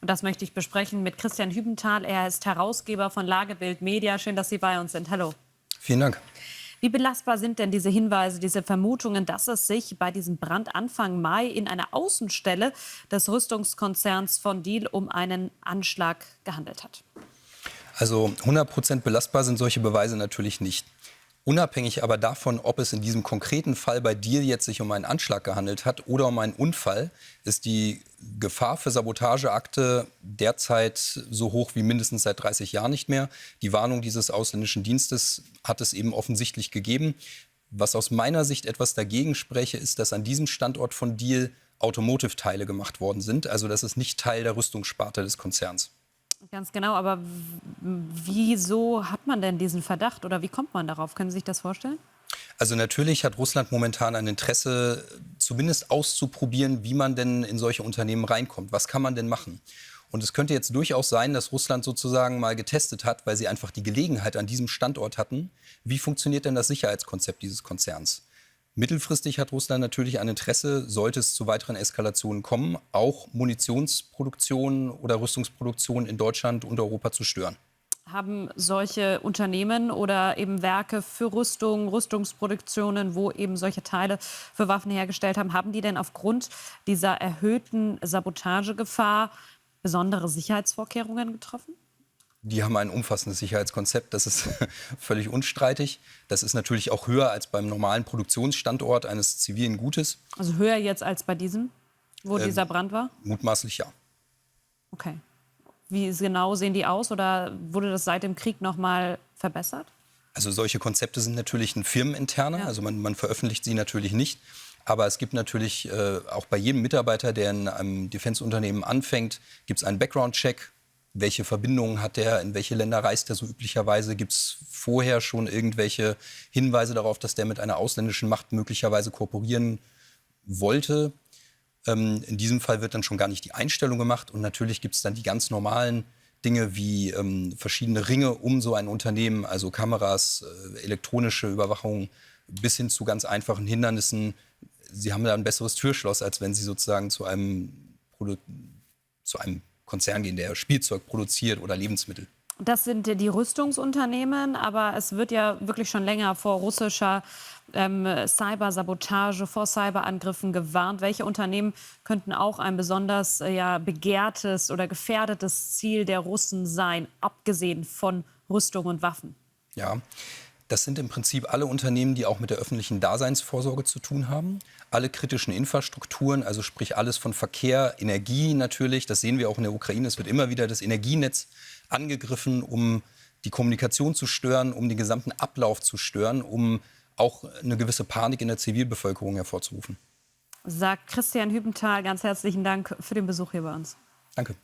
Und das möchte ich besprechen mit Christian Hübenthal. Er ist Herausgeber von Lagebild Media. Schön, dass Sie bei uns sind. Hallo. Vielen Dank. Wie belastbar sind denn diese Hinweise, diese Vermutungen, dass es sich bei diesem Brand Anfang Mai in einer Außenstelle des Rüstungskonzerns von Diehl um einen Anschlag gehandelt hat? Also 100% belastbar sind solche Beweise natürlich nicht. Unabhängig aber davon, ob es in diesem konkreten Fall bei Diehl jetzt sich um einen Anschlag gehandelt hat oder um einen Unfall, ist die Gefahr für Sabotageakte derzeit so hoch wie mindestens seit 30 Jahren nicht mehr. Die Warnung dieses ausländischen Dienstes hat es eben offensichtlich gegeben. Was aus meiner Sicht etwas dagegen spreche, ist, dass an diesem Standort von Diehl Automotive-Teile gemacht worden sind. Also das ist nicht Teil der Rüstungssparte des Konzerns. Ganz genau, aber wieso hat man denn diesen Verdacht oder wie kommt man darauf? Können Sie sich das vorstellen? Also natürlich hat Russland momentan ein Interesse, zumindest auszuprobieren, wie man denn in solche Unternehmen reinkommt. Was kann man denn machen? Und es könnte jetzt durchaus sein, dass Russland sozusagen mal getestet hat, weil sie einfach die Gelegenheit an diesem Standort hatten. Wie funktioniert denn das Sicherheitskonzept dieses Konzerns? Mittelfristig hat Russland natürlich ein Interesse, sollte es zu weiteren Eskalationen kommen, auch Munitionsproduktion oder Rüstungsproduktion in Deutschland und Europa zu stören. Haben solche Unternehmen oder eben Werke für Rüstung, Rüstungsproduktionen, wo eben solche Teile für Waffen hergestellt haben, haben die denn aufgrund dieser erhöhten Sabotagegefahr besondere Sicherheitsvorkehrungen getroffen? Die haben ein umfassendes Sicherheitskonzept, das ist völlig unstreitig. Das ist natürlich auch höher als beim normalen Produktionsstandort eines zivilen Gutes. Also höher jetzt als bei diesem, wo dieser Brand war? Mutmaßlich ja. Okay. Wie genau sehen die aus oder wurde das seit dem Krieg noch mal verbessert? Also solche Konzepte sind natürlich ein firmeninterne, Ja. also man veröffentlicht sie natürlich nicht. Aber es gibt natürlich auch bei jedem Mitarbeiter, der in einem Defense-Unternehmen anfängt, gibt es einen Background-Check. Welche Verbindungen hat er, in welche Länder reist er so üblicherweise? Gibt es vorher schon irgendwelche Hinweise darauf, dass der mit einer ausländischen Macht möglicherweise kooperieren wollte? In diesem Fall wird dann schon gar nicht die Einstellung gemacht. Und natürlich gibt es dann die ganz normalen Dinge wie verschiedene Ringe um so ein Unternehmen, also Kameras, elektronische Überwachung bis hin zu ganz einfachen Hindernissen. Sie haben da ein besseres Türschloss, als wenn Sie sozusagen zu einem Konzern gehen, der Spielzeug produziert oder Lebensmittel. Das sind die Rüstungsunternehmen, aber es wird ja wirklich schon länger vor russischer Cybersabotage, vor Cyberangriffen gewarnt. Welche Unternehmen könnten auch ein besonders begehrtes oder gefährdetes Ziel der Russen sein, abgesehen von Rüstung und Waffen? Ja, das sind im Prinzip alle Unternehmen, die auch mit der öffentlichen Daseinsvorsorge zu tun haben. Alle kritischen Infrastrukturen, also sprich alles von Verkehr, Energie natürlich. Das sehen wir auch in der Ukraine. Es wird immer wieder das Energienetz angegriffen, um die Kommunikation zu stören, um den gesamten Ablauf zu stören, um auch eine gewisse Panik in der Zivilbevölkerung hervorzurufen. Sagt Christian Hübenthal, ganz herzlichen Dank für den Besuch hier bei uns. Danke.